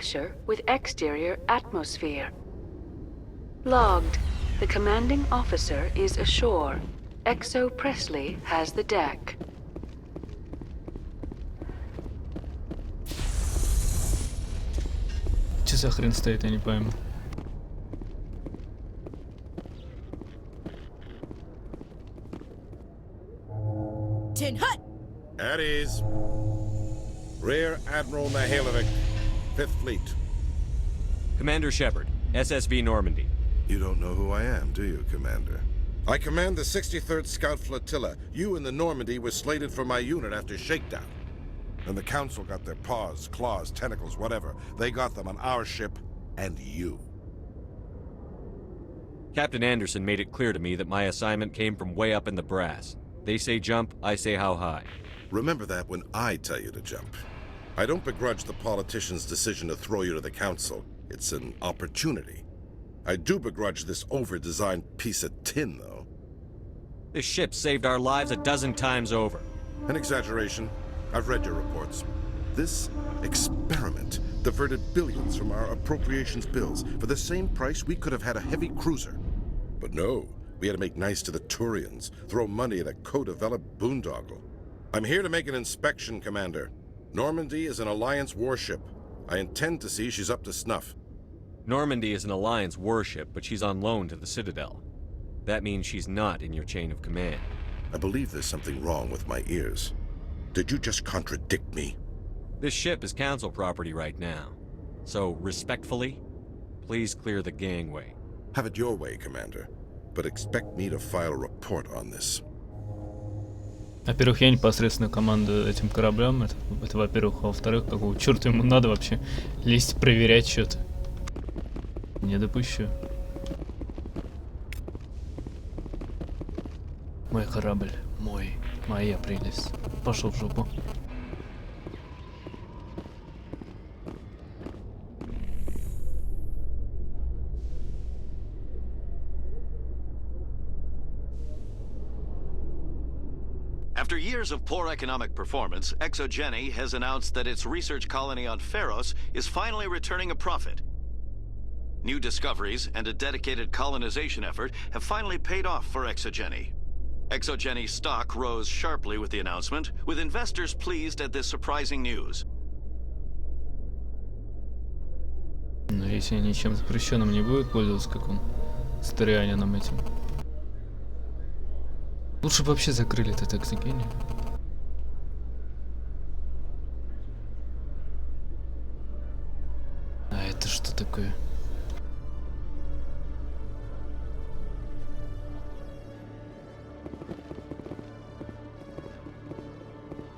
pressure with exterior atmosphere. Logged. The commanding officer is ashore. Exo Presley has the deck. Че за хрен стоит, я не пойму. Tin Hut! At ease. Rear Admiral Mihailovic, 5th Fleet. Commander Shepard, SSV Normandy. You don't know who I am, do you, Commander? I command the 63rd Scout Flotilla. You and the Normandy were slated for my unit after shakedown. And the Council got their paws, claws, tentacles, whatever. They got them on our ship and you. Captain Anderson made it clear to me that my assignment came from way up in the brass. They say jump, I say how high. Remember that when I tell you to jump. I don't begrudge the politician's decision to throw you to the Council. It's an opportunity. I do begrudge this over-designed piece of tin, though. This ship saved our lives a dozen times over. An exaggeration. I've read your reports. This experiment diverted billions from our appropriations bills. For the same price, we could have had a heavy cruiser. But no, we had to make nice to the Turians, throw money at a co-developed boondoggle. I'm here to make an inspection, Commander. Normandy is an Alliance warship. I intend to see she's up to snuff. Normandy is an Alliance warship, but she's on loan to the Citadel. That means she's not in your chain of command. I believe there's something wrong with my ears. Did you just contradict me? This ship is Council property right now. So, respectfully, please clear the gangway. Have it your way, Commander. But expect me to file a report on this. Во-первых, я непосредственно командую этим кораблем. Это во-первых. А во-вторых, какого черта ему надо вообще лезть проверять что-то? Не допущу. Мой корабль. Моя прелесть. Пошел в жопу. After years of poor economic performance, Exogeny has announced that its research colony on Pharos is finally returning a profit. New discoveries and a dedicated colonization effort have finally paid off for Exogeny. Exogeny's stock rose sharply with the announcement, with investors pleased at this surprising news. Но если они чем запрещенным не будут пользоваться, как он, старианином этим. Лучше бы вообще закрыли этот Exogeny. А это что такое?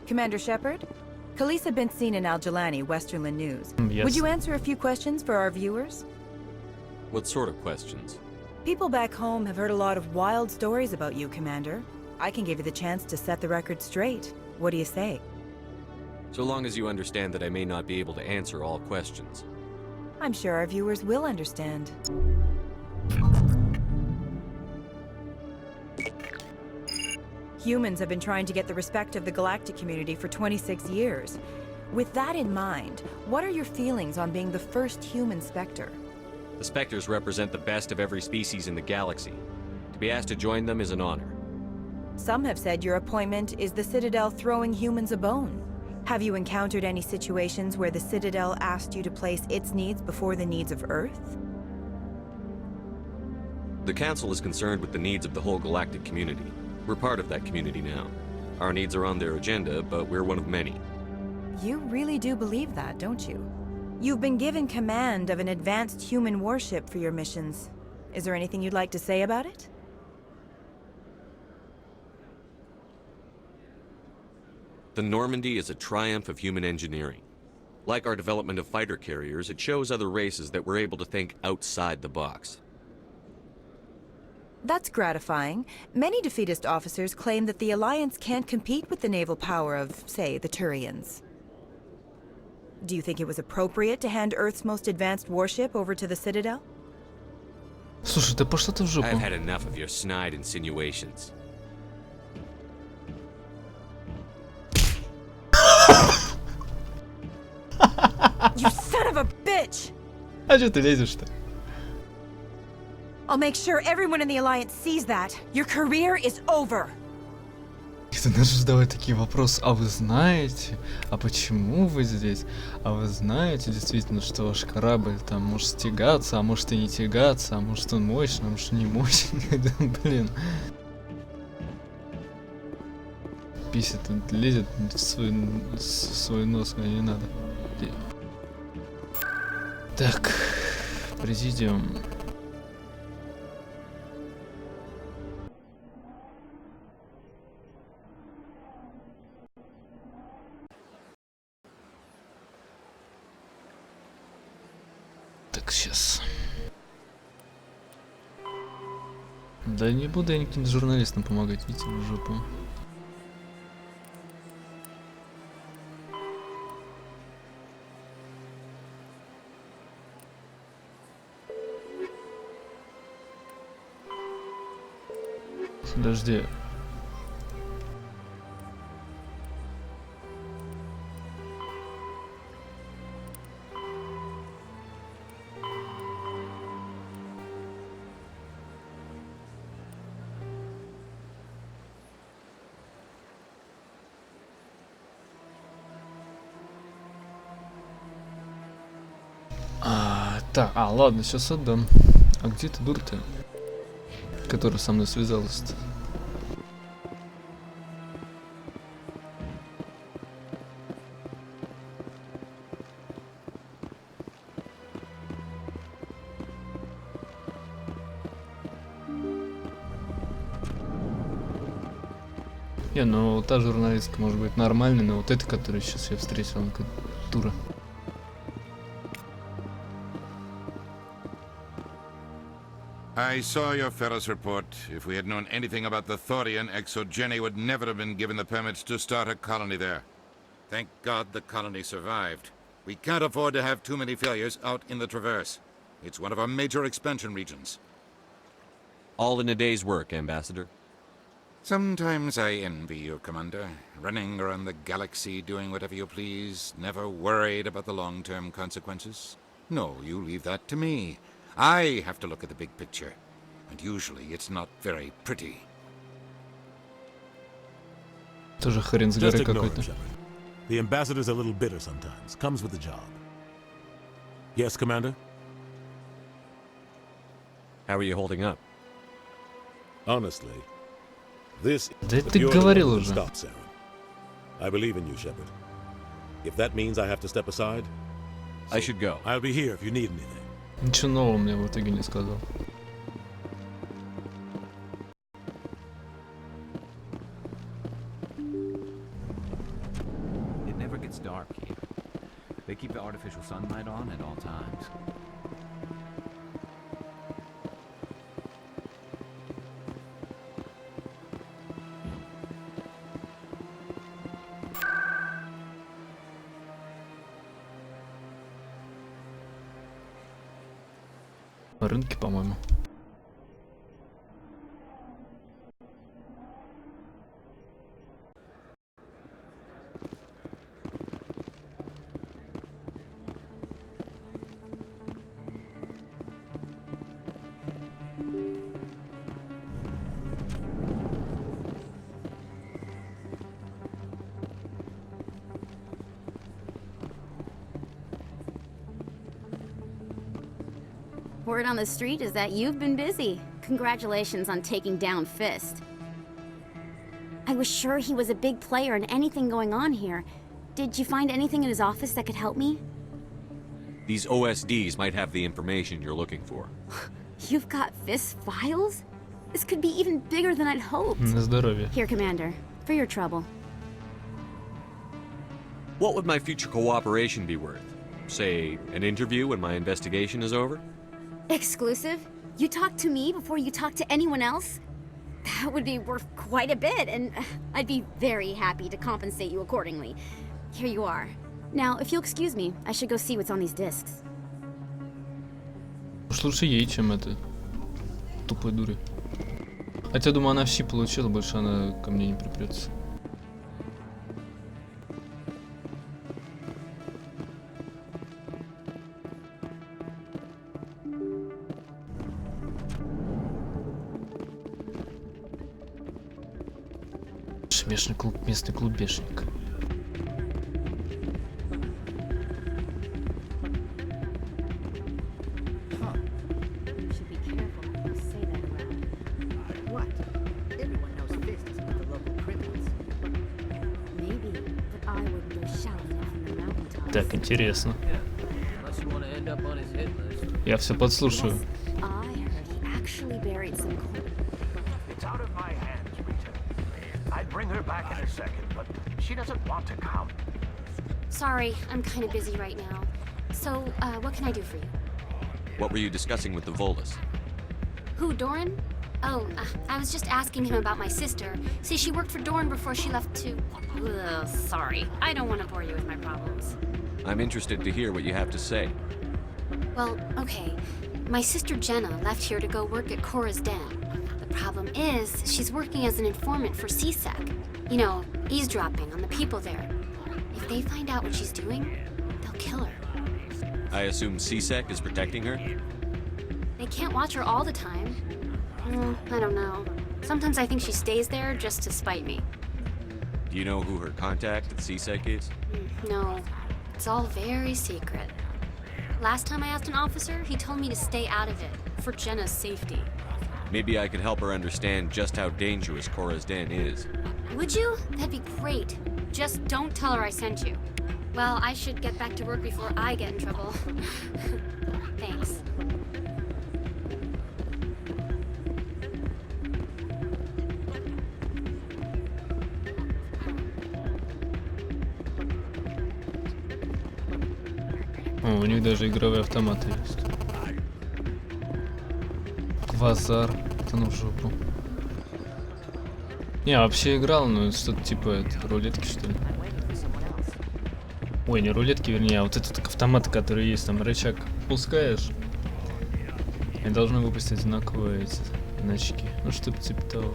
Commander Shepard? Khaleesa been seen in Al-Jalani, Westerland News. Yes. Would you answer a few questions for our viewers? What sort of questions? People back home have heard a lot of wild stories about you, Commander. I can give you the chance to set the record straight. What do you say? So long as you understand that I may not be able to answer all questions. I'm sure our viewers will understand. Humans have been trying to get the respect of the galactic community for 26 years. With that in mind, what are your feelings on being the first human Spectre? The Spectres represent the best of every species in the galaxy. To be asked to join them is an honor. Some have said your appointment is the Citadel throwing humans a bone. Have you encountered any situations where the Citadel asked you to place its needs before the needs of Earth? The Council is concerned with the needs of the whole galactic community. We're part of that community now. Our needs are on their agenda, but we're one of many. You really do believe that, don't you? You've been given command of an advanced human warship for your missions. Is there anything you'd like to say about it? The Normandy is a triumph of human engineering. Like our development of fighter carriers, it shows other races that we're able to think outside the box. That's gratifying. Many defeatist officers claim that the Alliance can't compete with the naval power of, say, the Turians. Do you think it was appropriate to hand Earth's most advanced warship over to the Citadel? Слушай, да пошла ты в жопу. I've had enough of your snide insinuations. You son of a bitch! А чё ты лезешь-то? I'll make sure everyone in the Alliance sees that. Your career is over. И ты начнешь задавать такие вопросы. А вы знаете? А почему вы здесь? А вы знаете действительно, что ваш корабль там может тягаться, а может и не тягаться, а может он мощный, а может не мощный? Блин. Писит, лезет в свой нос, мне не надо. Так, президиум. Так, сейчас. Да не буду я никаким журналистам помогать, видите, в жопу. Подожди. Так, ладно, сейчас отдам. А где ты, дура-то, которая со мной связалась-то? Не, ну та журналистка может быть нормальной, но вот эта, которую сейчас я встретил, она как дура. I saw your Ferris report. If we had known anything about the Thorian, ExoGeni would never have been given the permits to start a colony there. Thank God the colony survived. We can't afford to have too many failures out in the Traverse. It's one of our major expansion regions. All in a day's work, Ambassador. Sometimes I envy you, Commander. Running around the galaxy doing whatever you please, never worried about the long-term consequences. No, you leave that to me. I have to look at the big picture, and usually it's not very pretty. Тоже хрен с горы какой-то. The ambassador's a little bitter sometimes. Comes with the job. Yes, Commander? How are you holding up? Honestly, this Да is ты the говорил one that уже. stops Aaron. I believe in you, Shepard. If that means I have to step aside, I should go. I'll be here if you need anything. Ничего нового мне в итоге не сказал. It never gets dark here. They keep the artificial sunlight on at all times. На рынке, по-моему. Word on the street is that you've been busy. Congratulations on taking down Fist. I was sure he was a big player in anything going on here. Did you find anything in his office that could help me? These OSDs might have the information you're looking for. You've got Fist files? This could be even bigger than I'd hoped. На здоровье. Here, Commander, for your trouble. What would my future cooperation be worth? Say, an interview when my investigation is over? Exclusive? You talk to me before you talk to anyone else? That would be worth quite a bit, and I'd be very happy to compensate you accordingly. Here you are. Now, if you'll excuse me, I should go see what's on these discs. Уж лучше ей, чем это тупой дуре. Хотя, думаю, она в щи получила, больше она ко мне не припрется. Конечно, местный клубешник. Так, интересно. Я все подслушаю. Sorry, I'm kind of busy right now. So, what can I do for you? What were you discussing with the Volus? Who, Doran? Oh, I was just asking him about my sister. See, she worked for Doran before she left to... Ugh, sorry, I don't want to bore you with my problems. I'm interested to hear what you have to say. Well, okay. My sister Jenna left here to go work at Cora's Den. The problem is, she's working as an informant for CSEC. You know, eavesdropping on the people there. If they find out what she's doing, they'll kill her. I assume CSEC is protecting her? They can't watch her all the time. I don't know. Sometimes I think she stays there just to spite me. Do you know who her contact at CSEC is? No. It's all very secret. Last time I asked an officer, he told me to stay out of it, for Jenna's safety. Maybe I could help her understand just how dangerous Cora's Den is. Would you? That'd be great. Just don't tell her I sent you. Well, I should get back to work before I get in trouble. Thanks. О, у них даже игровые автоматы есть. Квазар. Это ну в жопу. Не, вообще играл, но что-то типа это, рулетки, что ли. Ой, не рулетки, вернее, а вот этот автомат, который есть, там рычаг пускаешь, и должны выпустить одинаковые эти значки. Ну что-то типа того.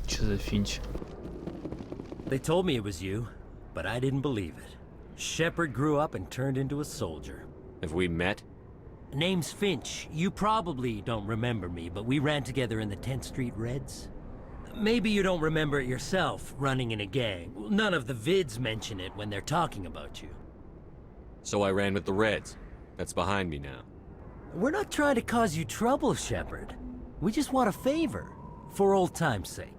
Что за финч? They told me it was you, but I didn't believe it. Shepard grew up and turned into a soldier. Have we met? Name's Finch. You probably don't remember me, but we ran together in the 10th Street Reds. Maybe you don't remember it yourself, running in a gang. None of the vids mention it when they're talking about you. So I ran with the Reds. That's behind me now. We're not trying to cause you trouble, Shepard. We just want a favor, for old time's sake.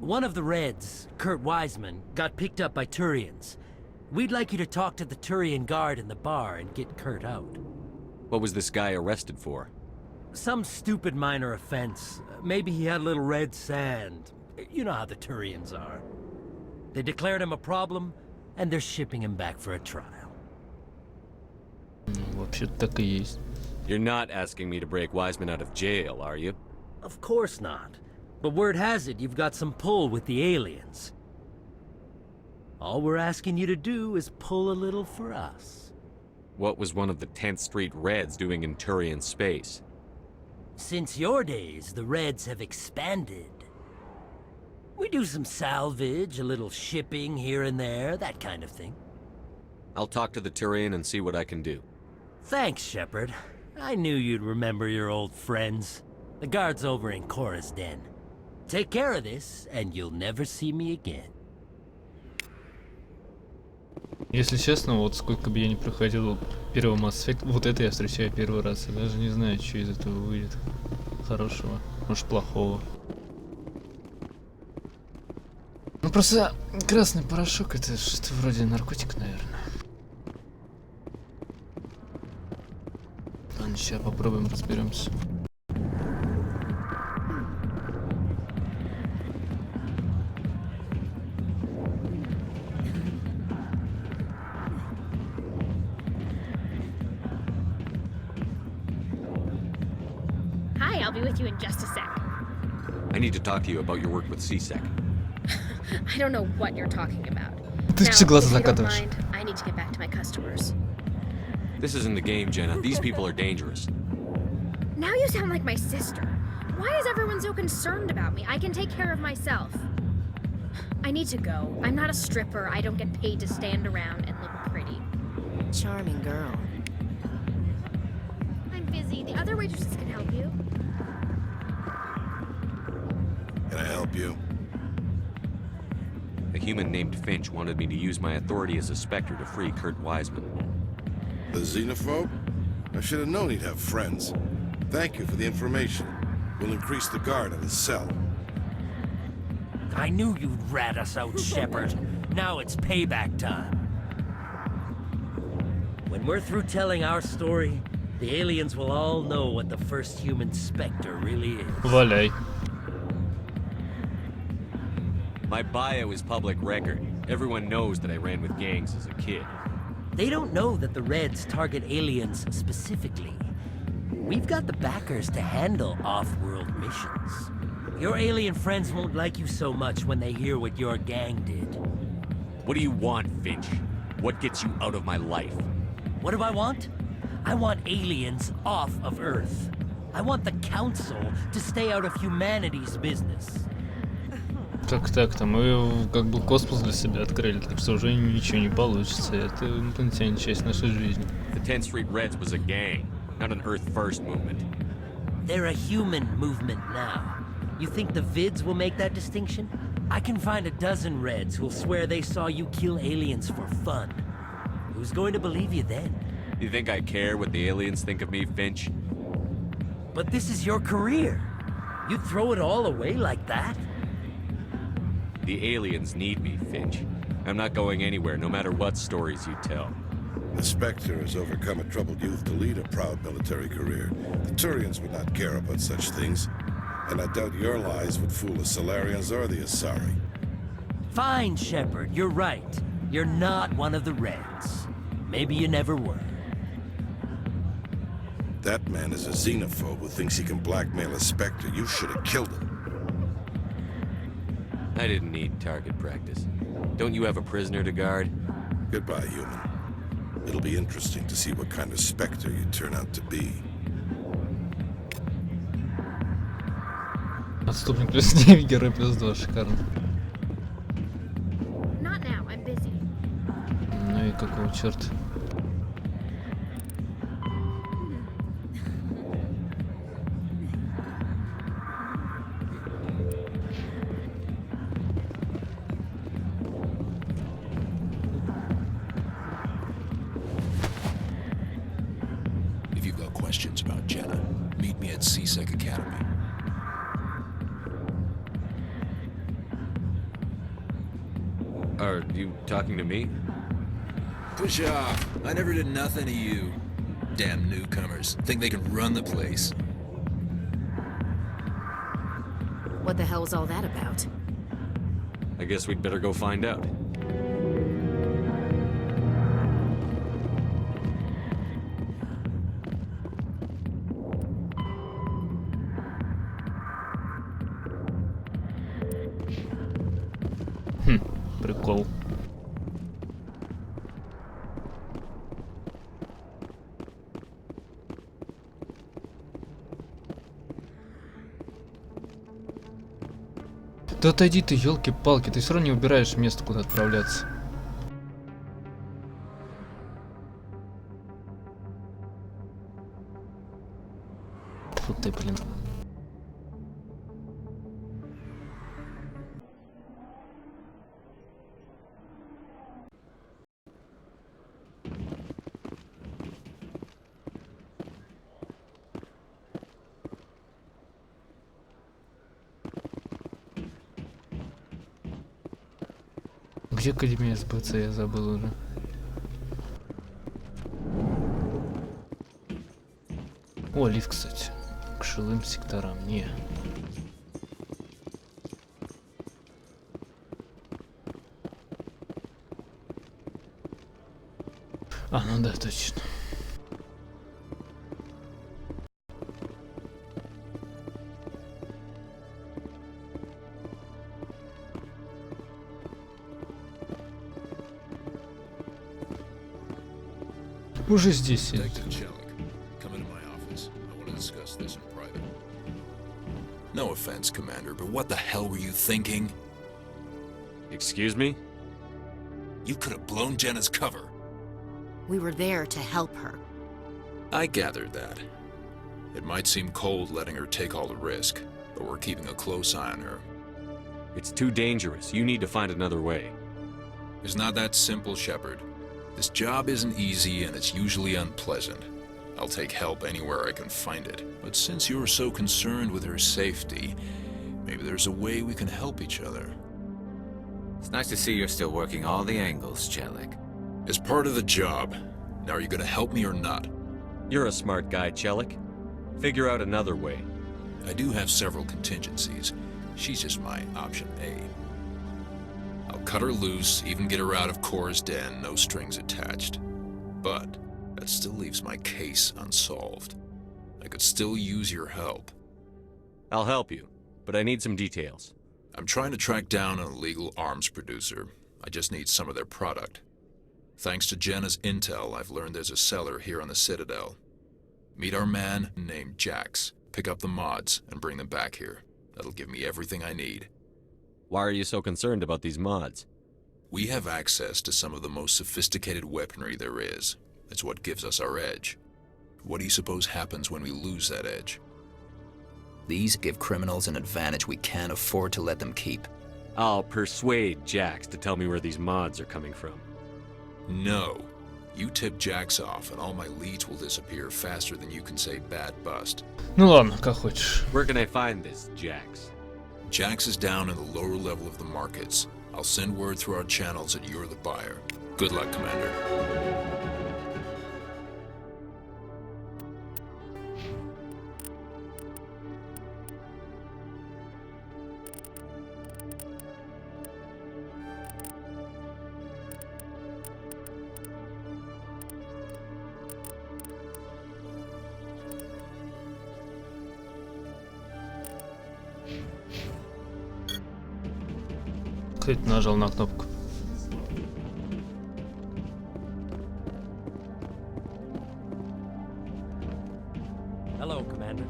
One of the Reds, Kurt Wiseman, got picked up by Turians. We'd like you to talk to the Turian guard in the bar and get Kurt out. What was this guy arrested for? Some stupid minor offense. Maybe he had a little red sand. You know how the Turians are. They declared him a problem, and they're shipping him back for a trial. Вообще-то так и есть. You're not asking me to break Wiseman out of jail, are you? Of course not. But word has it you've got some pull with the aliens. All we're asking you to do is pull a little for us. What was one of the 10th Street Reds doing in Turian space? Since your days, the Reds have expanded. We do some salvage, a little shipping here and there, that kind of thing. I'll talk to the Turian and see what I can do. Thanks, Shepard. I knew you'd remember your old friends. The guard's over in Cora's Den. Take care of this, and you'll never see me again. Если честно, вот сколько бы я не проходил первого Mass Effect, вот это я встречаю первый раз. Я даже не знаю, что из этого выйдет. Хорошего, может плохого. Ну просто красный порошок это что-то вроде наркотика, наверное. Ладно, сейчас попробуем разберемся. I'll be with you in just a sec. I need to talk to you about your work with CSEC. I don't know what you're talking about. Ты Now, что глаза if you don't закатываешь? mind, I need to get back to my customers. This isn't the game, Jenna. These people are dangerous. Now you sound like my sister. Why is everyone so concerned about me? I can take care of myself. I need to go. I'm not a stripper. I don't get paid to stand around and look pretty. Charming girl. I'm busy. The other waitresses can help you. Can I help you? A human named Finch wanted me to use my authority as a Spectre to free Kurt Wiseman. The xenophobe? I should have known he'd have friends. Thank you for the information. We'll increase the guard on his cell. I knew you'd rat us out, Shepard. Now it's payback time. When we're through telling our story, the aliens will all know what the first human Spectre really is. Валяй. My bio is public record. Everyone knows that I ran with gangs as a kid. They don't know that the Reds target aliens specifically. We've got the backers to handle off-world missions. Your alien friends won't like you so much when they hear what your gang did. What do you want, Finch? What gets you out of my life? What do I want? I want aliens off of Earth. I want the Council to stay out of humanity's business. Так, мы как бы космос для себя открыли, так что уже ничего не получится. Это инопланетяне часть нашей жизни. The 10th Street Reds was a gang, not an Earth First movement. They're a human movement now. You think the vids will make that distinction? I can find a dozen Reds who'll swear they saw you kill aliens for fun. Who's going to believe you then? You think I care what the aliens think of me, Finch? But this is your career. You'd throw it all away like that? The aliens need me, Finch. I'm not going anywhere, no matter what stories you tell. The Spectre has overcome a troubled youth to lead a proud military career. The Turians would not care about such things. And I doubt your lies would fool the Solarians or the Asari. Fine, Shepard, you're right. You're not one of the Reds. Maybe you never were. That man is a xenophobe who thinks he can blackmail a Spectre. You should have killed him. I didn't need target practice. Don't you have a prisoner to guard? Goodbye, human. It'll be interesting to see what kind of Spectre you turn out to be. Отступник плюс 9, герой плюс 2, шикарно. Not now, I'm busy. Ну и какого черта? If you've got questions about Jenna, meet me at CSEC Academy. Are you talking to me? Push off. I never did nothing to you. Damn newcomers. Think they can run the place. What the hell was all that about? I guess we'd better go find out. Прикол. Да отойди ты, елки-палки, ты все равно не выбираешь место, куда отправляться. Фу ты, блин. Где Академия СБЦ, я забыл уже. О, лифт, кстати. К жилым секторам. Не. А, ну да, точно. Уже здесь сидит. Detective Chelik, come into my office. I want to discuss this in private. No offense, Commander, but what the hell were you thinking? Excuse me? You could have blown Jenna's cover. We were there to help her. I gathered that. It might seem cold letting her take all the risk, but we're keeping a close eye on her. It's too dangerous. You need to find another way. It's not that simple, Shepard. This job isn't easy and it's usually unpleasant. I'll take help anywhere I can find it. But since you're so concerned with her safety, maybe there's a way we can help each other. It's nice to see you're still working all the angles, Chelik. It's part of the job. Now are you gonna help me or not? You're a smart guy, Chelik. Figure out another way. I do have several contingencies. She's just my option A. I'll cut her loose, even get her out of Cora's den, no strings attached. But that still leaves my case unsolved. I could still use your help. I'll help you, but I need some details. I'm trying to track down an illegal arms producer. I just need some of their product. Thanks to Jenna's intel, I've learned there's a seller here on the Citadel. Meet our man named Jax, pick up the mods, and bring them back here. That'll give me everything I need. Why are you so concerned about these mods? We have access to some of the most sophisticated weaponry there is. It's what gives us our edge. What do you suppose happens when we lose that edge? These give criminals an advantage we can't afford to let them keep. I'll persuade Jax to tell me where these mods are coming from. No. You tip Jax off and all my leads will disappear faster than you can say bad bust. Ну ладно, как хочешь. Where can I find this Jax? Jax is down in the lower level of the markets. I'll send word through our channels that you're the buyer. Good luck, Commander. Кстати, нажал на кнопку. Hello, Commander.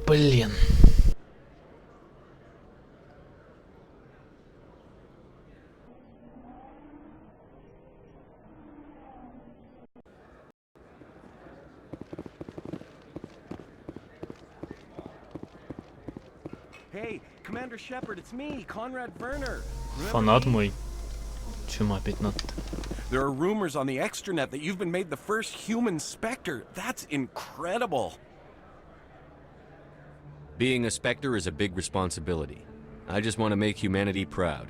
Блин. Hey, Commander Shepard, it's me, Conrad Werner. Фанат мой. Чему опять надо-то? There are rumors on the extranet that you've been made the first human Spectre. That's incredible. Being a Spectre is a big responsibility. I just want to make humanity proud.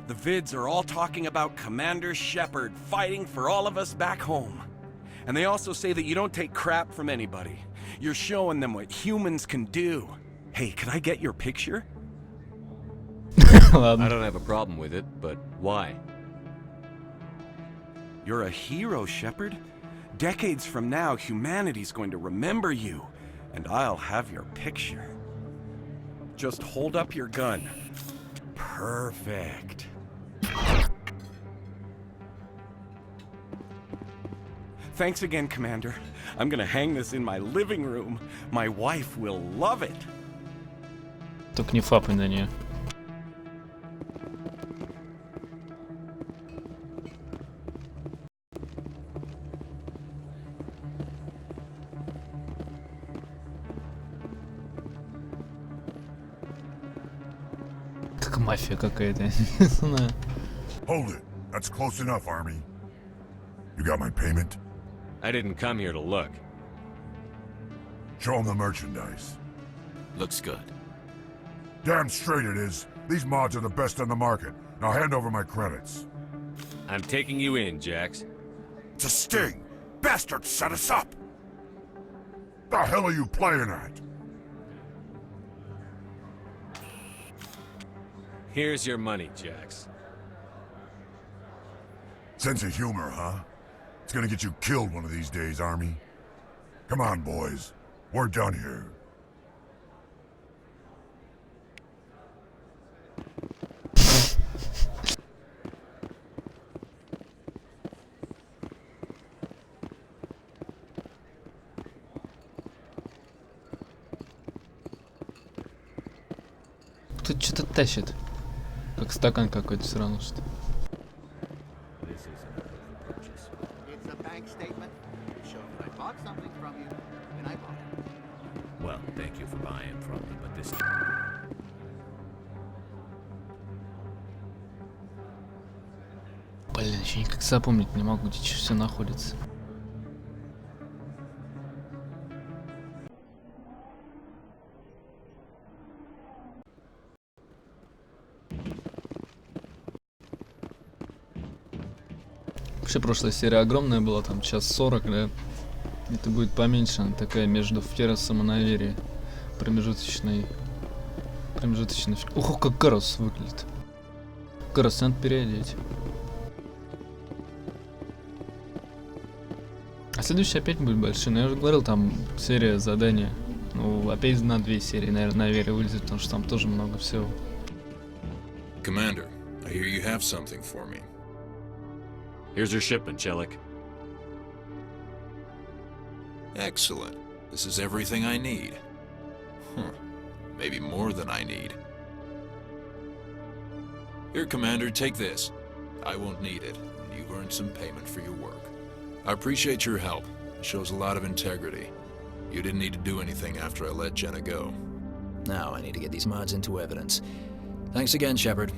The vids are all talking about Commander Shepard fighting for all of us back home. And they also say that you don't take crap from anybody. You're showing them what humans can do. Hey, can I get your picture? I don't have a problem with it, but why? You're a hero, Shepard. Decades from now, humanity's going to remember you, and I'll have your picture. Just hold up your gun. Perfect. Thanks again, Commander. I'm gonna hang this in my living room. My wife will love it. Только не фапай на нее. Как мафия какая-то, не знаю. Hold it. That's close enough, Army. You got my payment? I didn't come here to look. Show them the merchandise. Looks good. Damn straight it is. These mods are the best on the market. Now hand over my credits. I'm taking you in, Jax. It's a sting! Bastards set us up! The hell are you playing at? Here's your money, Jax. Sense of humor, huh? It's gonna get you killed one of these days, Army. Come on, boys. We're done here. Тут что-то тащит. Как стакан какой-то все равно что. Well, thank you for buying from me, but this... Блин, еще никак запомнить не могу, где все находится. Вообще прошлая серия огромная была, там час 40, да? Это будет поменьше, она такая между Ферросом и Наверие. Промежуточный. Ох, как Карос выглядит. Карос надо переодеть. А следующий опять будет большой. Но я уже говорил, там серия задания. Ну, опять на 2 серии, наверное, Наверие вылезет, потому что там тоже много всего. Commander, I hear you have something for me. Here's your shipment, Chelik. Excellent. This is everything I need. Maybe more than I need. Here, Commander, take this. I won't need it. You've earned some payment for your work. I appreciate your help. It shows a lot of integrity. You didn't need to do anything after I let Jenna go. Now I need to get these mods into evidence. Thanks again, Shepard.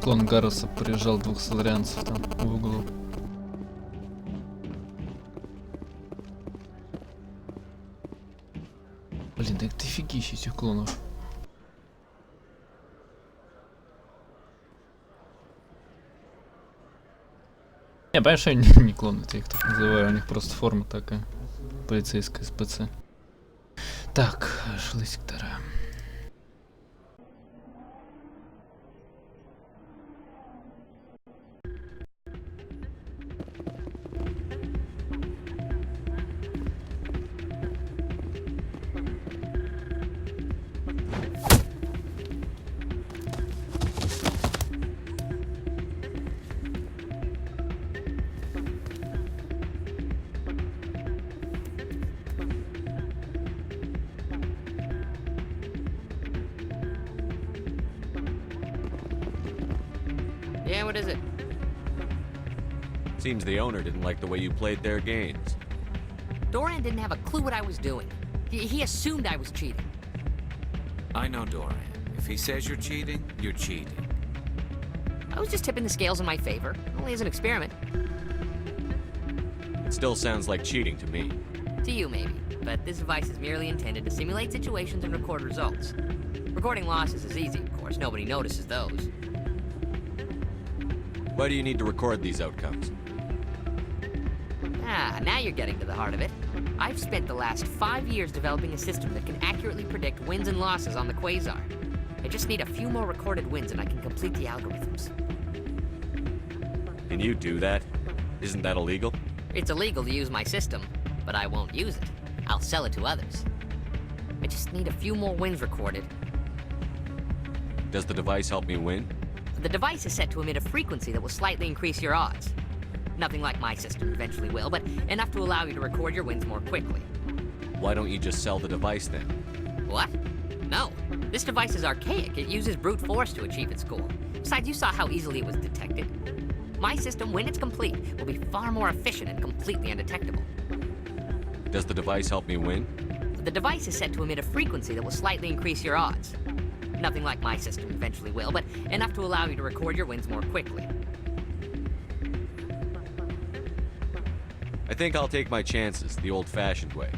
Клон Гароса прижал 2 соларианцев там в углу. Блин, да это офигища этих клонов. Я понимаю, что они не клоны, я их так называю, у них просто форма такая. Полицейская СПЦ. Так, жилые сектора. Yeah, what is it? Seems the owner didn't like the way you played their games. Doran didn't have a clue what I was doing. He assumed I was cheating. I know Doran. If he says you're cheating, you're cheating. I was just tipping the scales in my favor, only as an experiment. It still sounds like cheating to me. To you, maybe. But this device is merely intended to simulate situations and record results. Recording losses is easy, of course. Nobody notices those. Why do you need to record these outcomes? Ah, now you're getting to the heart of it. I've spent the last 5 years developing a system that can accurately predict wins and losses on the Quasar. I just need a few more recorded wins and I can complete the algorithms. Can you do that? Isn't that illegal? It's illegal to use my system, but I won't use it. I'll sell it to others. I just need a few more wins recorded. Does the device help me win? The device is set to emit a frequency that will slightly increase your odds. Nothing like my system eventually will, but enough to allow you to record your wins more quickly. Why don't you just sell the device then? What? No. This device is archaic. It uses brute force to achieve its goal. Besides, you saw how easily it was detected. My system, when it's complete, will be far more efficient and completely undetectable. Does the device help me win? The device is set to emit a frequency that will slightly increase your odds. Nothing like my system eventually will, but enough to allow you to record your wins more quickly. I think I'll take my chances the old-fashioned way.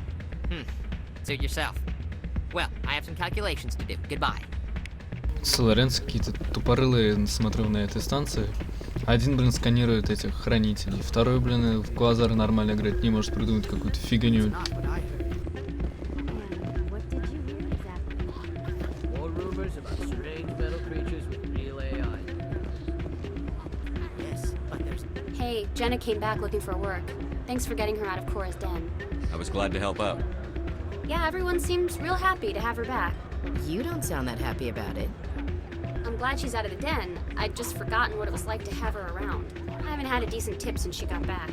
Suit yourself. Well, I have some calculations to do. Goodbye. Соларенцы какие-то тупорылые, смотрю, на этой станции. Один, блин, сканирует этих хранителей. Второй, блин, в квазар нормально играть не может, придумать какую-то фигню. Hey, Jenna came back looking for work. Thanks for getting her out of Cora's den. I was glad to help out. Yeah, everyone seems real happy to have her back. You don't sound that happy about it. I'm glad she's out of the den. I'd just forgotten what it was like to have her around. I haven't had a decent tip since she got back.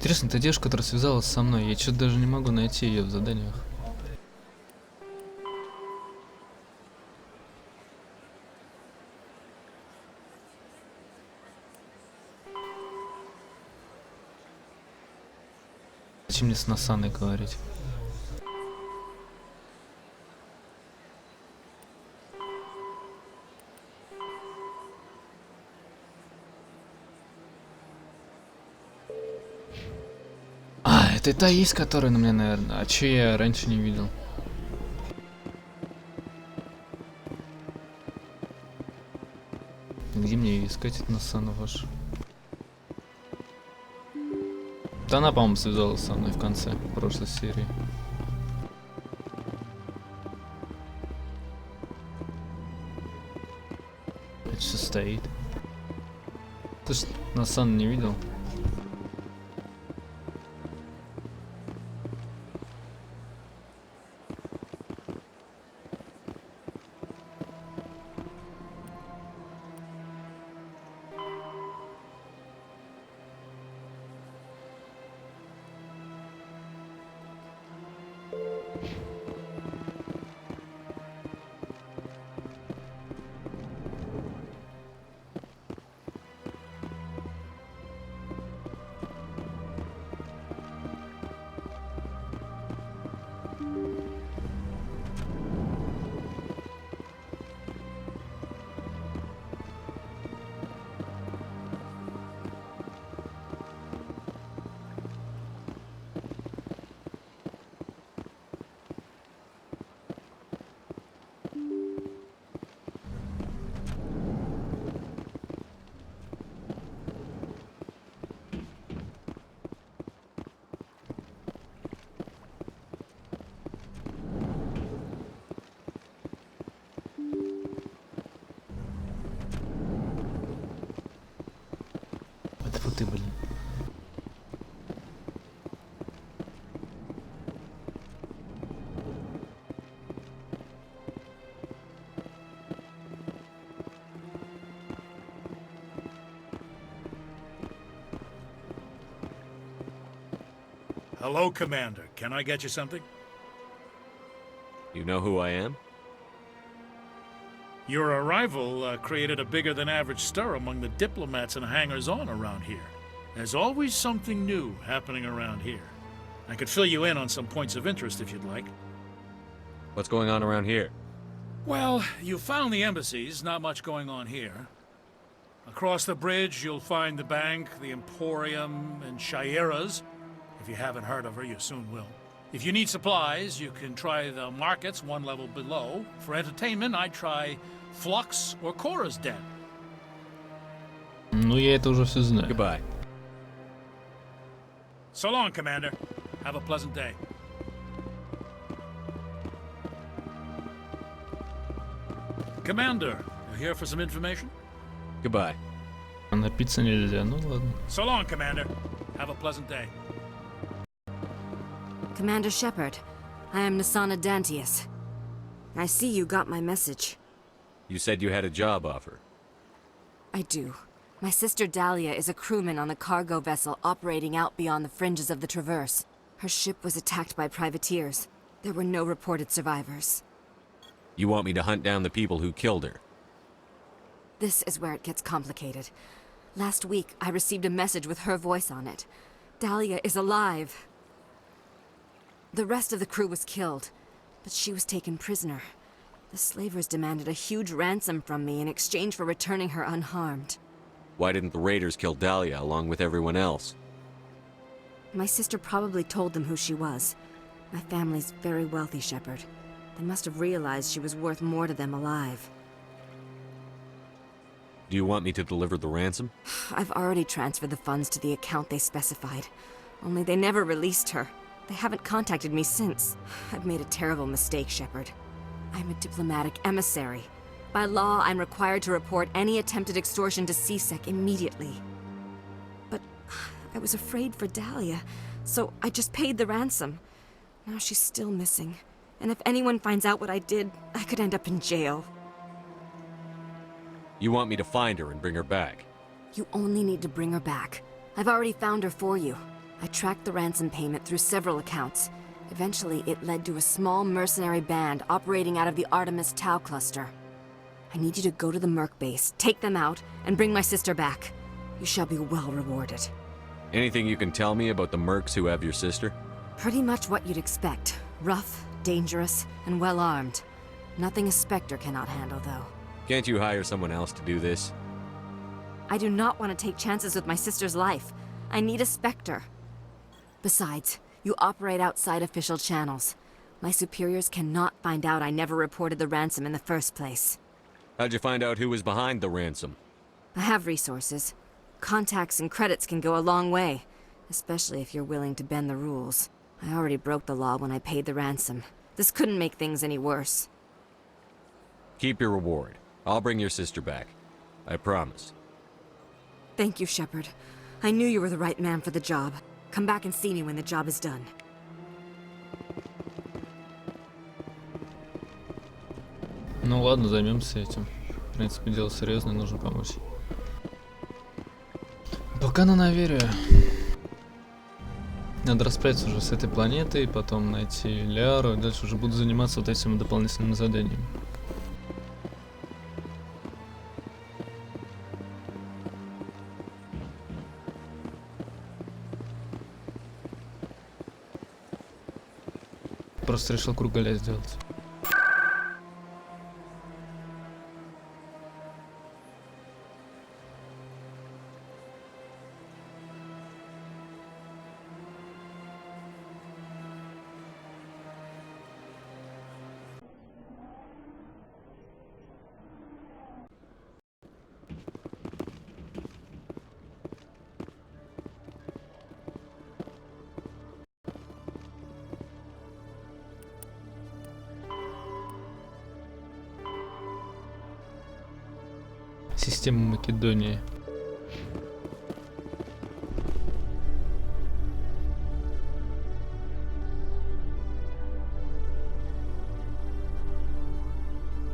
Интересно, та девушка, которая связалась со мной, я что-то даже не могу найти ее в заданиях. Зачем мне с Насаной говорить? Это та есть, которая на меня, наверное. А че я раньше не видел? Где мне ее искать, это Насана ваша? Да она, по-моему, связалась со мной в конце прошлой серии. Это все стоит. Ты ж Насана не видел? Вот ты, блин. Hello, Commander. Can I get you something? You know who I am? Your arrival created a bigger-than-average stir among the diplomats and hangers-on around here. There's always something new happening around here. I could fill you in on some points of interest if you'd like. What's going on around here? Well, you found the embassies, not much going on here. Across the bridge, you'll find the bank, the Emporium, and Shaira's. If you haven't heard of her, you soon will. If you need supplies, you can try the markets one level below. For entertainment, I'd try Flux or Cora's Den. Ну, я это уже все знаю. Goodbye. So long, Commander. Have a pleasant day. Commander, you here for some information? Goodbye. А напиться нельзя, ну ладно. So long, Commander. Have a pleasant day. Commander Shepard, I am Nasana Dantius. I see you got my message. You said you had a job offer. I do. My sister Dahlia is a crewman on the cargo vessel operating out beyond the fringes of the Traverse. Her ship was attacked by privateers. There were no reported survivors. You want me to hunt down the people who killed her? This is where it gets complicated. Last week, I received a message with her voice on it. Dahlia is alive. The rest of the crew was killed, but she was taken prisoner. The slavers demanded a huge ransom from me in exchange for returning her unharmed. Why didn't the raiders kill Dahlia along with everyone else? My sister probably told them who she was. My family's very wealthy, Shepard. They must have realized she was worth more to them alive. Do you want me to deliver the ransom? I've already transferred the funds to the account they specified. Only they never released her. They haven't contacted me since. I've made a terrible mistake, Shepard. I'm a diplomatic emissary. By law, I'm required to report any attempted extortion to CSEC immediately. But I was afraid for Dahlia, so I just paid the ransom. Now she's still missing. And if anyone finds out what I did, I could end up in jail. You want me to find her and bring her back? You only need to bring her back. I've already found her for you. I tracked the ransom payment through several accounts. Eventually, it led to a small mercenary band operating out of the Artemis Tau cluster. I need you to go to the Merc base, take them out, and bring my sister back. You shall be well rewarded. Anything you can tell me about the mercs who have your sister? Pretty much what you'd expect. Rough, dangerous, and well-armed. Nothing a Spectre cannot handle, though. Can't you hire someone else to do this? I do not want to take chances with my sister's life. I need a Spectre. Besides, you operate outside official channels. My superiors cannot find out I never reported the ransom in the first place. How'd you find out who was behind the ransom? I have resources. Contacts and credits can go a long way, especially if you're willing to bend the rules. I already broke the law when I paid the ransom. This couldn't make things any worse. Keep your reward. I'll bring your sister back. I promise. Thank you, Shepard. I knew you were the right man for the job. Come back and see me when the job is done. Ну ладно, займемся этим. В принципе, дело серьезное, нужно помочь. Пока на наверие. Надо расправиться уже с этой планетой, потом найти Ляру, и дальше уже буду заниматься вот этим дополнительным заданием. Просто решил кругаля сделать. Система Македонии.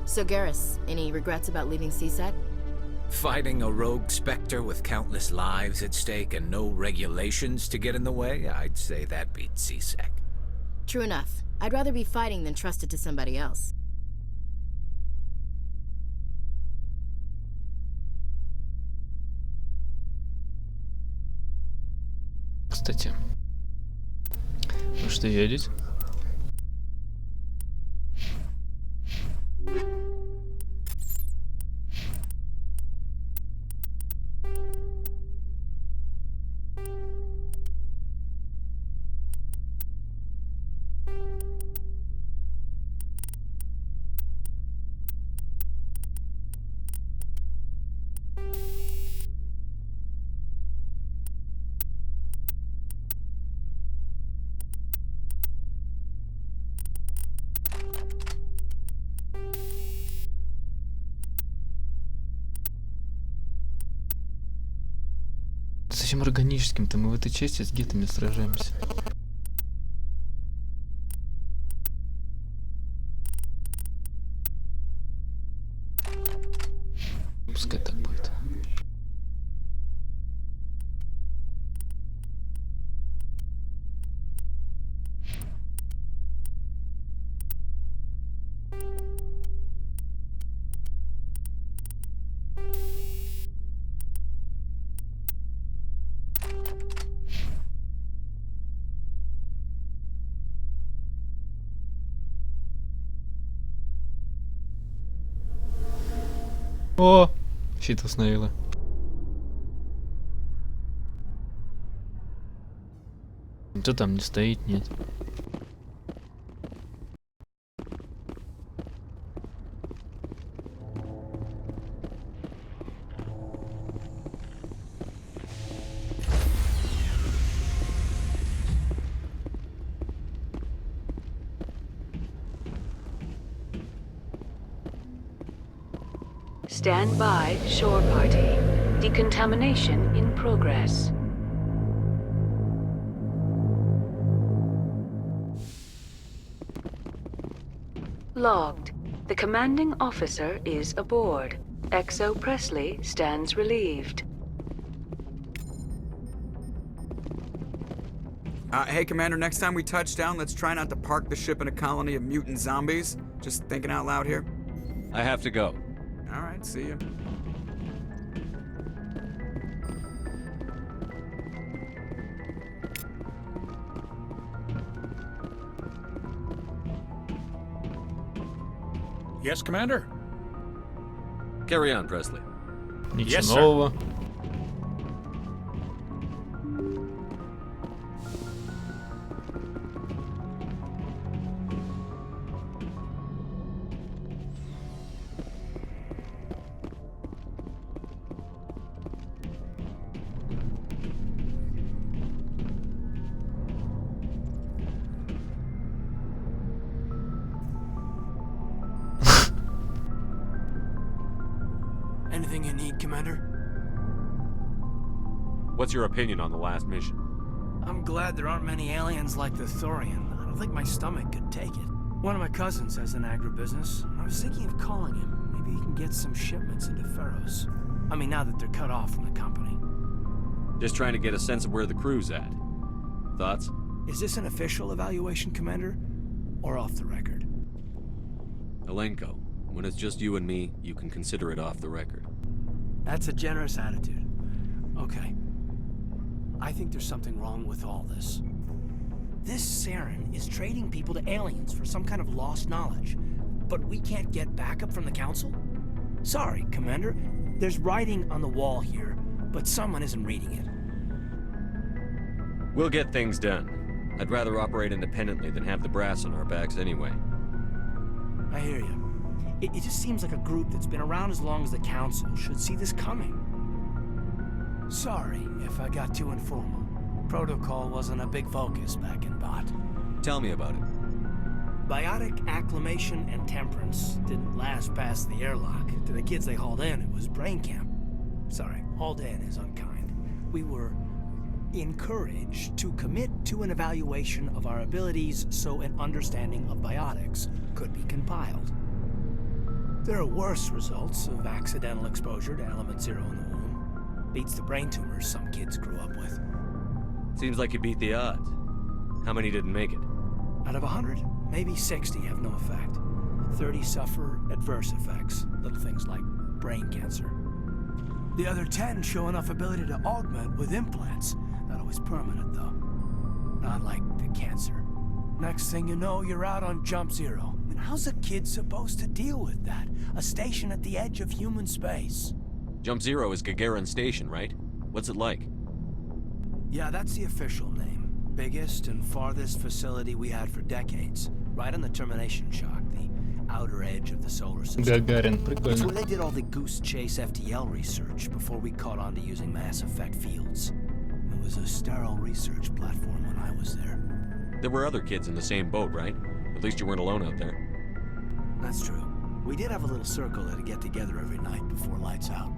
So, Garrus, any regrets about leaving CSEC? Fighting a rogue Spectre with countless lives at stake and no regulations to get in the way? I'd say that beats CSEC. True enough. I'd rather be fighting than trusted to somebody else. Кстати, вы что, едете? Зачем органическим-то? Мы в этой части с гитами сражаемся. Пускай так будет. О! Щит установила. Никто там не стоит, нет. Stand by, shore party. Decontamination in progress. Logged. The commanding officer is aboard. XO Presley stands relieved. Hey, Commander, next time we touch down, let's try not to park the ship in a colony of mutant zombies. Just thinking out loud here. I have to go. All right, see you. Yes, Commander? Carry on, Presley. Ничего нового. Anything you need, Commander? What's your opinion on the last mission? I'm glad there aren't many aliens like the Thorian. I don't think my stomach could take it. One of my cousins has an agribusiness. I was thinking of calling him. Maybe he can get some shipments into Pharos. I mean, now that they're cut off from the company. Just trying to get a sense of where the crew's at. Thoughts? Is this an official evaluation, Commander? Or off the record? Alenko, when it's just you and me, you can consider it off the record. That's a generous attitude. Okay. I think there's something wrong with all this. This Saren is trading people to aliens for some kind of lost knowledge. But we can't get backup from the Council? Sorry, Commander. There's writing on the wall here, but someone isn't reading it. We'll get things done. I'd rather operate independently than have the brass on our backs anyway. I hear you. It just seems like a group that's been around as long as the Council should see this coming. Sorry if I got too informal. Protocol wasn't a big focus back in BOT. Tell me about it. Biotic acclimation and temperance didn't last past the airlock. To the kids they hauled in, it was brain camp. Sorry, hauled in is unkind. We were encouraged to commit to an evaluation of our abilities so an understanding of biotics could be compiled. There are worse results of accidental exposure to element 0 in the womb. Beats the brain tumors some kids grew up with. Seems like you beat the odds. How many didn't make it? Out of 100, maybe 60 have no effect. 30 suffer adverse effects, little things like brain cancer. The other 10 show enough ability to augment with implants. Not always permanent, though. Not like the cancer. Next thing you know, you're out on Jump Zero. And how's a kid supposed to deal with that? A station at the edge of human space. Jump Zero is Gagarin Station, right? What's it like? Yeah, that's the official name. Biggest and farthest facility we had for decades. Right on the termination shock, the outer edge of the solar system. Gagarin, It's прикольно. where they did all the Goose Chase FTL research before we caught on to using Mass Effect fields. It was a sterile research platform when I was there. There were other kids in the same boat, right? At least you weren't alone out there. That's true. We did have a little circle that'd get together every night before lights out.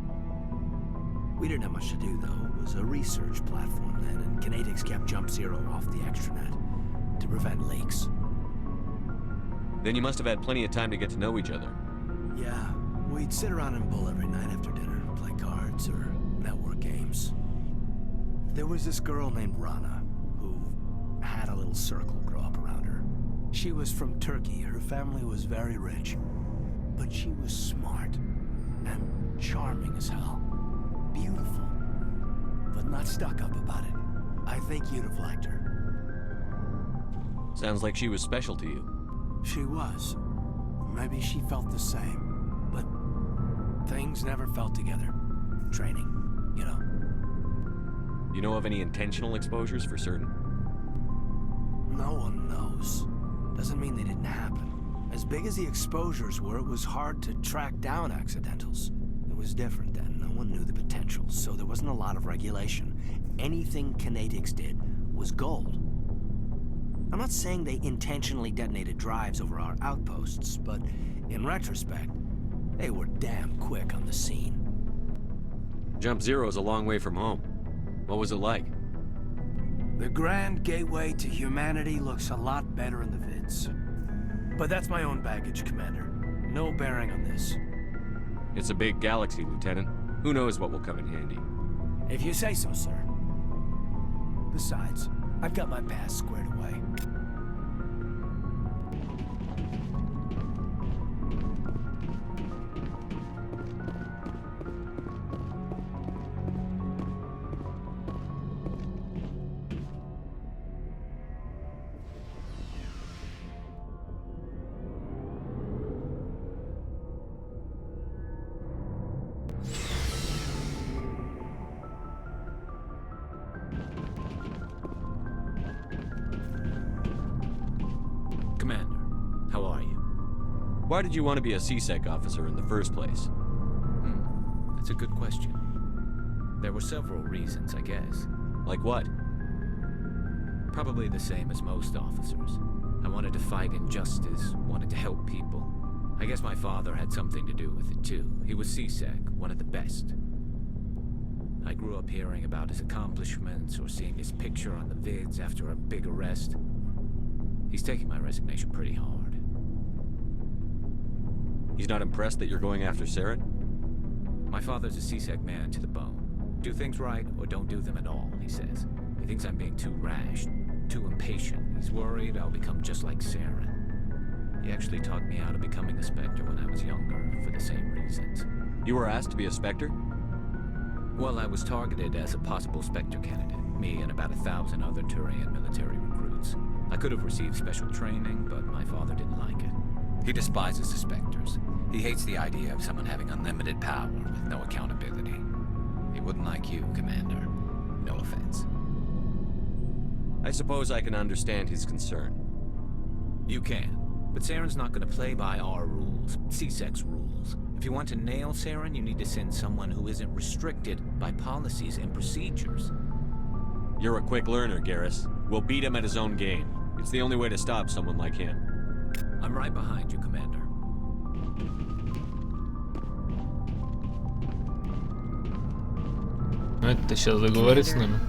We didn't have much to do, though. It was a research platform then, and Kinetics kept Jump Zero off the extranet to prevent leaks. Then you must have had plenty of time to get to know each other. Yeah, we'd sit around and bull every night after dinner, play cards or network games. There was this girl named Rana, who had a little circle grow up around her. She was from Turkey. Her family was very rich. But she was smart and charming as hell. Beautiful, but not stuck up about it. I think you'd have liked her. Sounds like she was special to you. She was. Maybe she felt the same. But Things never felt together. Training, you know. You know of any intentional exposures for certain? No one knows. Doesn't mean they didn't happen. As big as the exposures were, it was hard to track down accidentals. It was different then. No one knew the potential, so there wasn't a lot of regulation. Anything Kinetics did was gold. I'm not saying they intentionally detonated drives over our outposts, but in retrospect, they were damn quick on the scene. Jump Zero's a long way from home. What was it like? The grand gateway to humanity looks a lot better in the vids. But that's my own baggage, Commander. No bearing on this. It's a big galaxy, Lieutenant. Who knows what will come in handy? If you say so, sir. Besides, I've got my past squared away. Commander, how are you? Why did you want to be a CSEC officer in the first place? That's a good question. There were several reasons, I guess. Like what? Probably the same as most officers. I wanted to fight injustice, wanted to help people. I guess my father had something to do with it too. He was CSEC, one of the best. I grew up hearing about his accomplishments or seeing his picture on the vids after a big arrest. He's taking my resignation pretty hard. He's not impressed that you're going after Saren? My father's a CSEC man to the bone. Do things right or don't do them at all, he says. He thinks I'm being too rash, too impatient. He's worried I'll become just like Saren. He actually talked me out of becoming a Spectre when I was younger, for the same reasons. You were asked to be a Spectre? Well, I was targeted as a possible Spectre candidate, me and about 1,000 other Turian military recruits. I could have received special training, but my father didn't like it. He despises the Spectres. He hates the idea of someone having unlimited power with no accountability. He wouldn't like you, Commander. No offense. I suppose I can understand his concern. You can, but Saren's not going to play by our rules, CSEC's rules. If you want to nail Saren, you need to send someone who isn't restricted by policies and procedures. You're a quick learner, Garrus. We'll beat him at his own game. It's the only way to stop someone like him. I'm right behind you, Commander. Это сейчас заговорит с нами.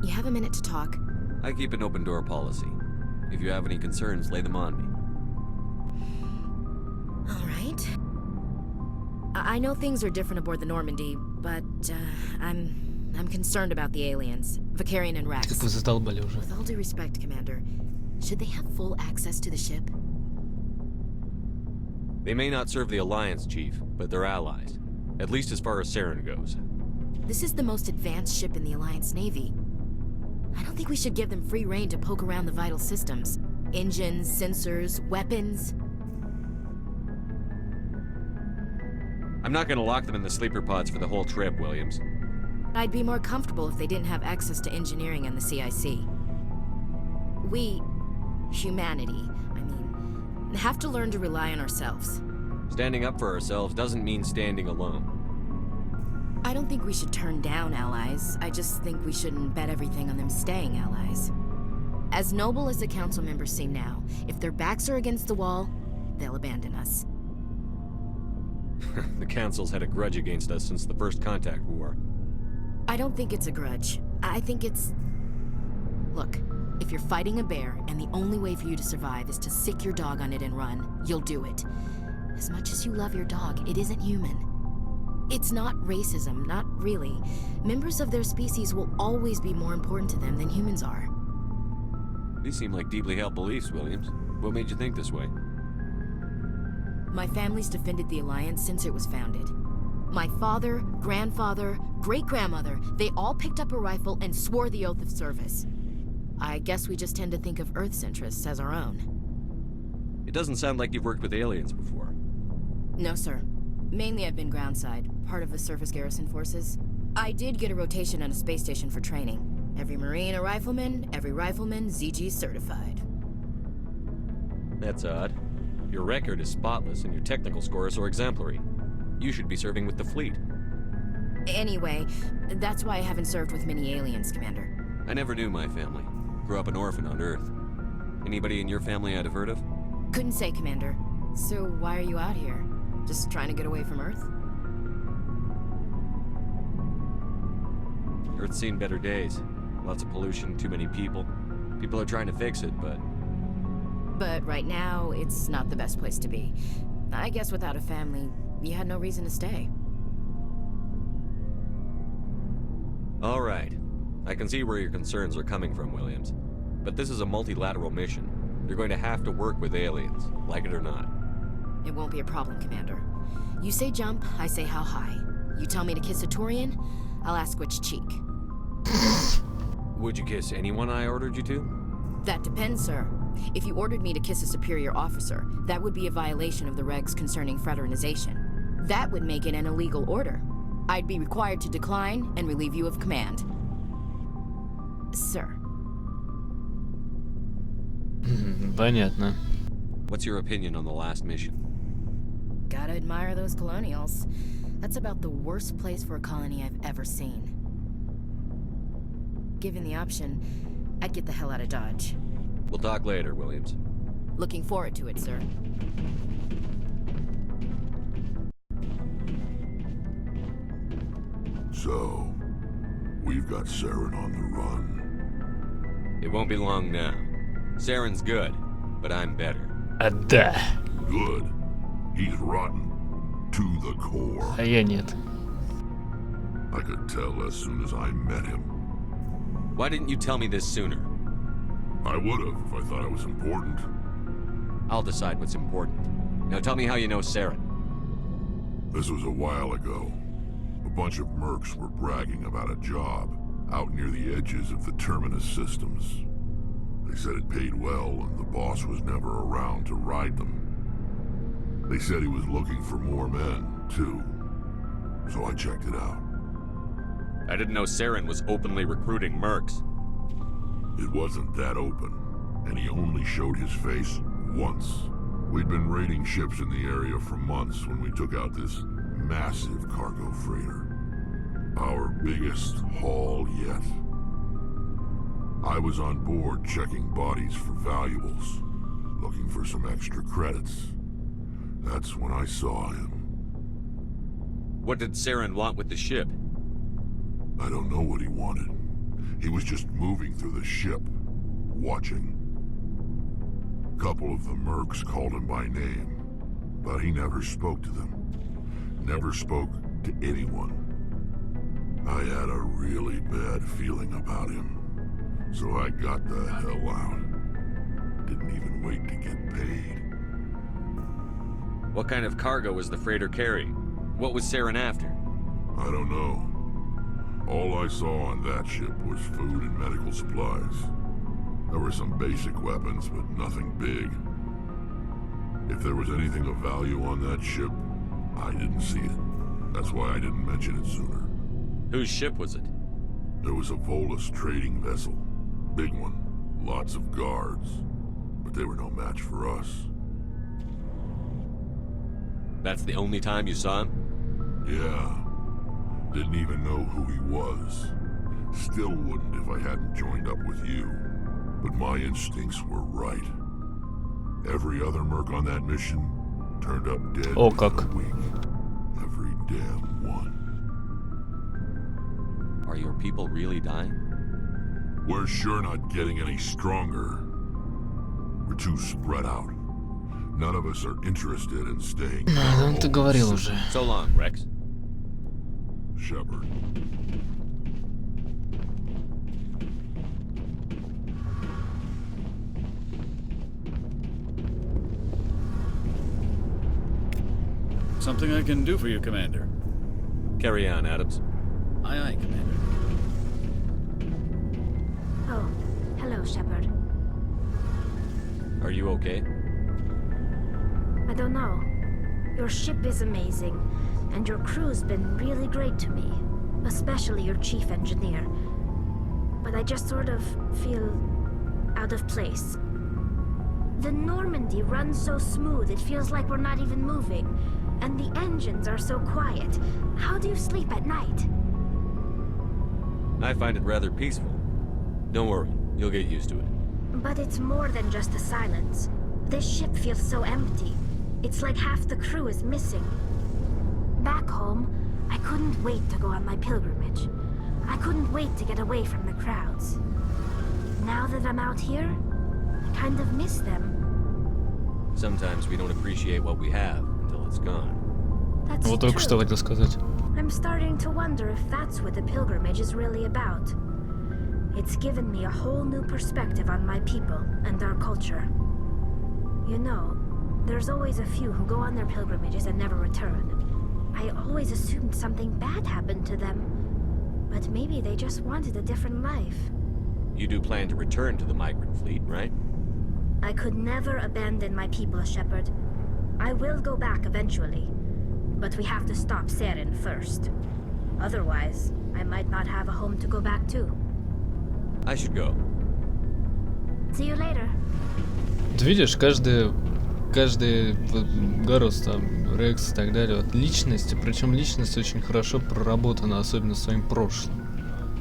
You have a minute to talk. I keep an open door policy. If you have any concerns, lay them on me. All right. I know things are different aboard the Normandy, but I'm concerned about the aliens, Vicarian and Rex. Вы задолбали уже. With all due respect, Commander, should they have full access to the ship? They may not serve the Alliance, Chief, but they're allies. At least as far as Saren goes. This is the most advanced ship in the Alliance Navy. I don't think we should give them free rein to poke around the vital systems. Engines, sensors, weapons. I'm not gonna lock them in the sleeper pods for the whole trip, Williams. I'd be more comfortable if they didn't have access to engineering and the CIC. We, humanity, have to learn to rely on ourselves. Standing up for ourselves doesn't mean standing alone. I don't think we should turn down allies. I just think we shouldn't bet everything on them staying allies. As noble as the council members seem now, if their backs are against the wall, they'll abandon us. The Council's had a grudge against us since the First Contact War. I don't think it's a grudge. I think it's... Look, if you're fighting a bear and the only way for you to survive is to sick your dog on it and run, you'll do it. As much as you love your dog, it isn't human. It's not racism, not really. Members of their species will always be more important to them than humans are. These seem like deeply held beliefs, Williams. What made you think this way? My family's defended the Alliance since it was founded. My father, grandfather, great-grandmother, they all picked up a rifle and swore the oath of service. I guess we just tend to think of Earth's interests as our own. It doesn't sound like you've worked with aliens before. No, sir. Mainly I've been groundside, part of the surface garrison forces. I did get a rotation at a space station for training. Every Marine a rifleman, every rifleman ZG certified. That's odd. Your record is spotless and your technical scores are exemplary. You should be serving with the fleet. Anyway, that's why I haven't served with many aliens, Commander. I never knew my family. Grew up an orphan on Earth. Anybody in your family I'd have heard of? Couldn't say, Commander. So why are you out here? Just trying to get away from Earth? Earth's seen better days. Lots of pollution, too many people. People are trying to fix it, but... But right now, it's not the best place to be. I guess without a family, you had no reason to stay. All right. I can see where your concerns are coming from, Williams. But this is a multilateral mission. You're going to have to work with aliens, like it or not. It won't be a problem, Commander. You say jump, I say how high. You tell me to kiss a Turian, I'll ask which cheek. Would you kiss anyone I ordered you to? That depends, sir. If you ordered me to kiss a superior officer, that would be a violation of the regs concerning fraternization. That would make it an illegal order. I'd be required to decline and relieve you of command. Sir. Понятно. What's your opinion on the last mission? Gotta admire those colonials. That's about the worst place for a colony I've ever seen. Given the option, I'd get the hell out of Dodge. We'll talk later, Williams. Looking forward to it, sir. So, we've got Saren on the run. It won't be long now. Saren's good, but I'm better. Да. Good. He's rotten. To the core. А я нет. I could tell as soon as I met him. Why didn't you tell me this sooner? I would have if I thought it was important. I'll decide what's important. Now tell me how you know Saren. This was a while ago. A bunch of mercs were bragging about a job out near the edges of the Terminus systems. They said it paid well and the boss was never around to ride them. They said he was looking for more men, too. So I checked it out. I didn't know Saren was openly recruiting mercs. It wasn't that open, and he only showed his face once. We'd been raiding ships in the area for months when we took out this massive cargo freighter. Our biggest haul yet. I was on board checking bodies for valuables, looking for some extra credits. That's when I saw him. What did Saren want with the ship? I don't know what he wanted. He was just moving through the ship, watching. A couple of the mercs called him by name, but he never spoke to them. Never spoke to anyone. I had a really bad feeling about him, so I got the hell out. Didn't even wait to get paid. What kind of cargo was the freighter carrying? What was Saren after? I don't know. All I saw on that ship was food and medical supplies. There were some basic weapons, but nothing big. If there was anything of value on that ship, I didn't see it. That's why I didn't mention it sooner. Whose ship was it? There was a Volus trading vessel. Big one. Lots of guards. But they were no match for us. That's the only time you saw him? Yeah. Didn't even know who he was. Still wouldn't if I hadn't joined up with you. But my instincts were right. Every other merc on that mission turned up dead within a week. Every damn one. Are your people really dying? We're sure not getting any stronger. We're too spread out. None of us are interested in staying. Ну, ты говорил уже. So long, Rex. Shepard. Something I can do for you, Commander. Carry on, Adams. Aye, aye, Commander. Oh, hello, Shepard. Are you okay? I don't know. Your ship is amazing, and your crew's been really great to me, especially your chief engineer. But I just sort of feel out of place. The Normandy runs so smooth, it feels like we're not even moving. And the engines are so quiet. How do you sleep at night? I find it rather peaceful. Don't worry, you'll get used to it. But it's more than just the silence. This ship feels so empty. It's like half the crew is missing. Back home, I couldn't wait to go on my pilgrimage. I couldn't wait to get away from the crowds. Now that I'm out here, I kind of miss them. Sometimes we don't appreciate what we have until it's gone. That's Вот только что хотел сказать. I'm starting to wonder if that's what the pilgrimage is really about. It's given me a whole new perspective on my people and our culture. You know, there's always a few who go on their pilgrimages and never return. I always assumed something bad happened to them, but maybe they just wanted a different life. You do plan to return to the migrant fleet, right? I could never abandon my people, Shepard. I will go back eventually, but we have to stop Saren first. Otherwise, I might not have a home to go back to. I should go. See you later. Вот видишь, каждый вот, Гарус, там, Рекс и так далее, вот личности, причем личность очень хорошо проработана, особенно своим прошлым.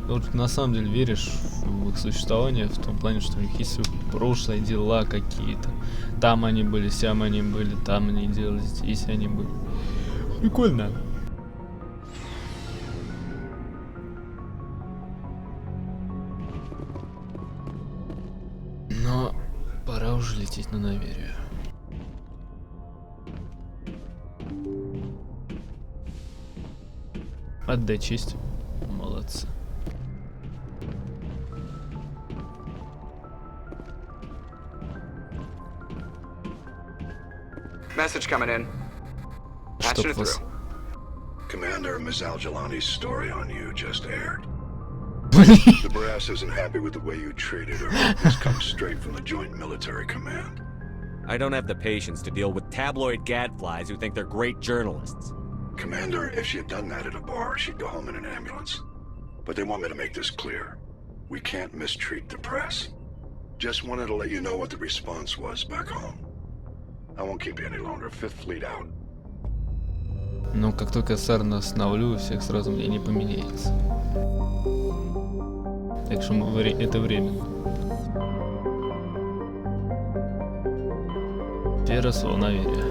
Вот на самом деле веришь в их существование, в том плане, что у них есть прошлое, дела какие-то. Там они были, сям они были, там они делали, здесь они были. Прикольно. Но пора уже лететь на Наверию. Отдай честь. Молодцы. Message coming in. Patching it through. Commander, Ms. Al-Jalani's story on you just aired. The brass isn't happy with the way you treated her. This comes straight from the Joint Military Command. I don't have the patience to deal with tabloid gadflies who think they're great journalists. Commander, if she had done that at a bar, she'd go home in an ambulance. But they want me to make this clear. We can't mistreat the press. Just wanted to let you know what the response was back home. I won't keep you any longer. Fifth Fleet out. Но как только Сарна остановлю, у всех сразу мнение поменяется. Так что это временно. Первое слово Наверия.